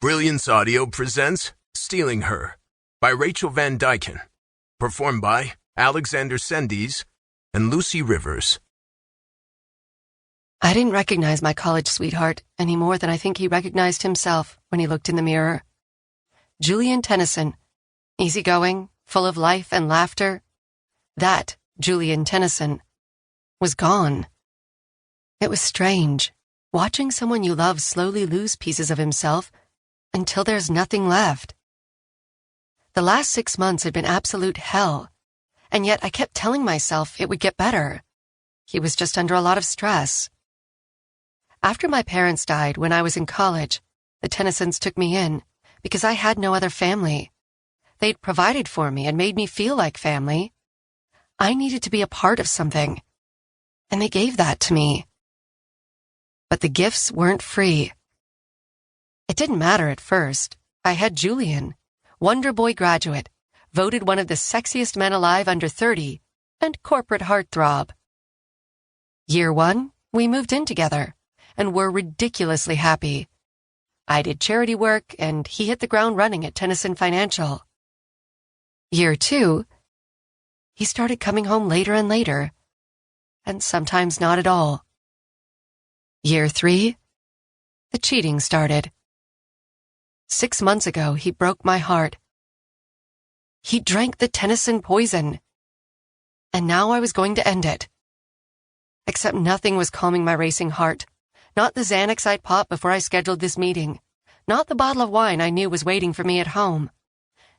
Brilliance Audio presents Stealing Her by Rachel Van Dyken, performed by Alexander Sendies and Lucy Rivers. I didn't recognize my college sweetheart any more than I think he recognized himself when he looked in the mirror. Julian Tennyson, easygoing, full of life and laughter. That Julian Tennyson was gone. It was strange, watching someone you love slowly lose pieces of himself until there's nothing left. The last 6 months had been absolute hell, and yet I kept telling myself it would get better. He was just under a lot of stress. After my parents died when I was in college, the Tennysons took me in because I had no other family. They'd provided for me and made me feel like family. I needed to be a part of something, and they gave that to me. But the gifts weren't free. It didn't matter at first. I had Julian, Wonder Boy graduate, voted one of the sexiest men alive under 30, and corporate heartthrob. Year 1, we moved in together and were ridiculously happy. I did charity work and he hit the ground running at Tennyson Financial. Year 2, he started coming home later and later, and sometimes not at all. Year 3, the cheating started. 6 months ago, he broke my heart. He drank the Tennyson poison, and now I was going to end it. Except nothing was calming my racing heart. Not the Xanax I'd pop before I scheduled this meeting. Not the bottle of wine I knew was waiting for me at home.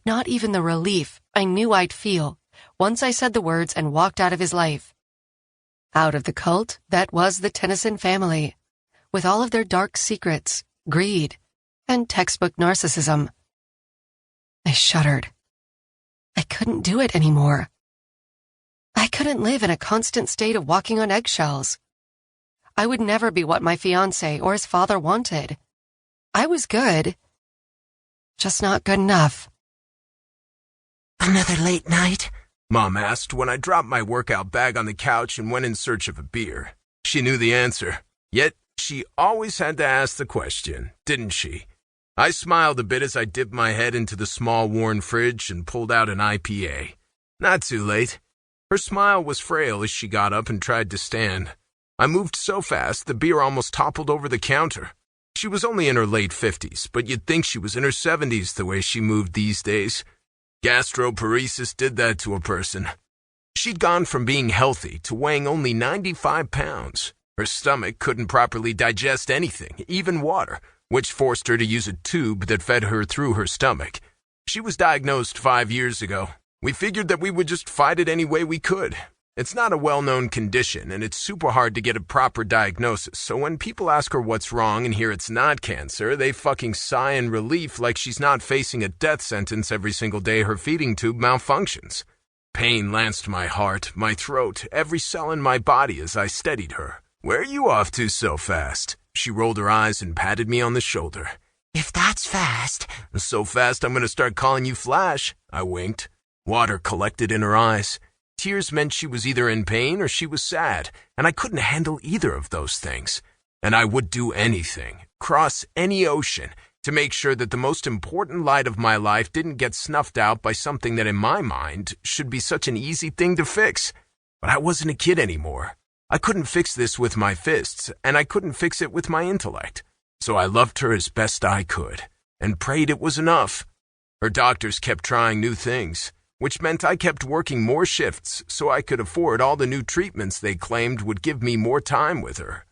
Not even the relief I knew I'd feel once I said the words and walked out of his life. Out of the cult that was the Tennyson family, with all of their dark secrets, greed, and textbook narcissism. I shuddered. I couldn't do it anymore. I couldn't live in a constant state of walking on eggshells. I would never be what my fiancé or his father wanted. I was good, just not good enough. Another late night? Mom asked when I dropped my workout bag on the couch and went in search of a beer. She knew the answer, yet she always had to ask the question, didn't she? I smiled a bit as I dipped my head into the small worn fridge and pulled out an IPA. Not too late. Her smile was frail as she got up and tried to stand. I moved so fast the beer almost toppled over the counter. She was only in her late 50s, but you'd think she was in her 70s the way she moved these days. Gastroparesis did that to a person. She'd gone from being healthy to weighing only 95 pounds. Her stomach couldn't properly digest anything, even water, which forced her to use a tube that fed her through her stomach. She was diagnosed 5 years ago. We figured that we would just fight it any way we could. It's not a well-known condition, and it's super hard to get a proper diagnosis, so when people ask her what's wrong and hear it's not cancer, they fucking sigh in relief like she's not facing a death sentence every single day her feeding tube malfunctions. Pain lanced my heart, my throat, every cell in my body as I steadied her. "Where are you off to so fast?" She rolled her eyes and patted me on the shoulder. If that's fast. "So fast I'm going to start calling you Flash," I winked. Water collected in her eyes. Tears meant she was either in pain or she was sad, and I couldn't handle either of those things. And I would do anything, cross any ocean, to make sure that the most important light of my life didn't get snuffed out by something that in my mind should be such an easy thing to fix. But I wasn't a kid anymore. I couldn't fix this with my fists, and I couldn't fix it with my intellect. So I loved her as best I could, and prayed it was enough. Her doctors kept trying new things, which meant I kept working more shifts so I could afford all the new treatments they claimed would give me more time with her.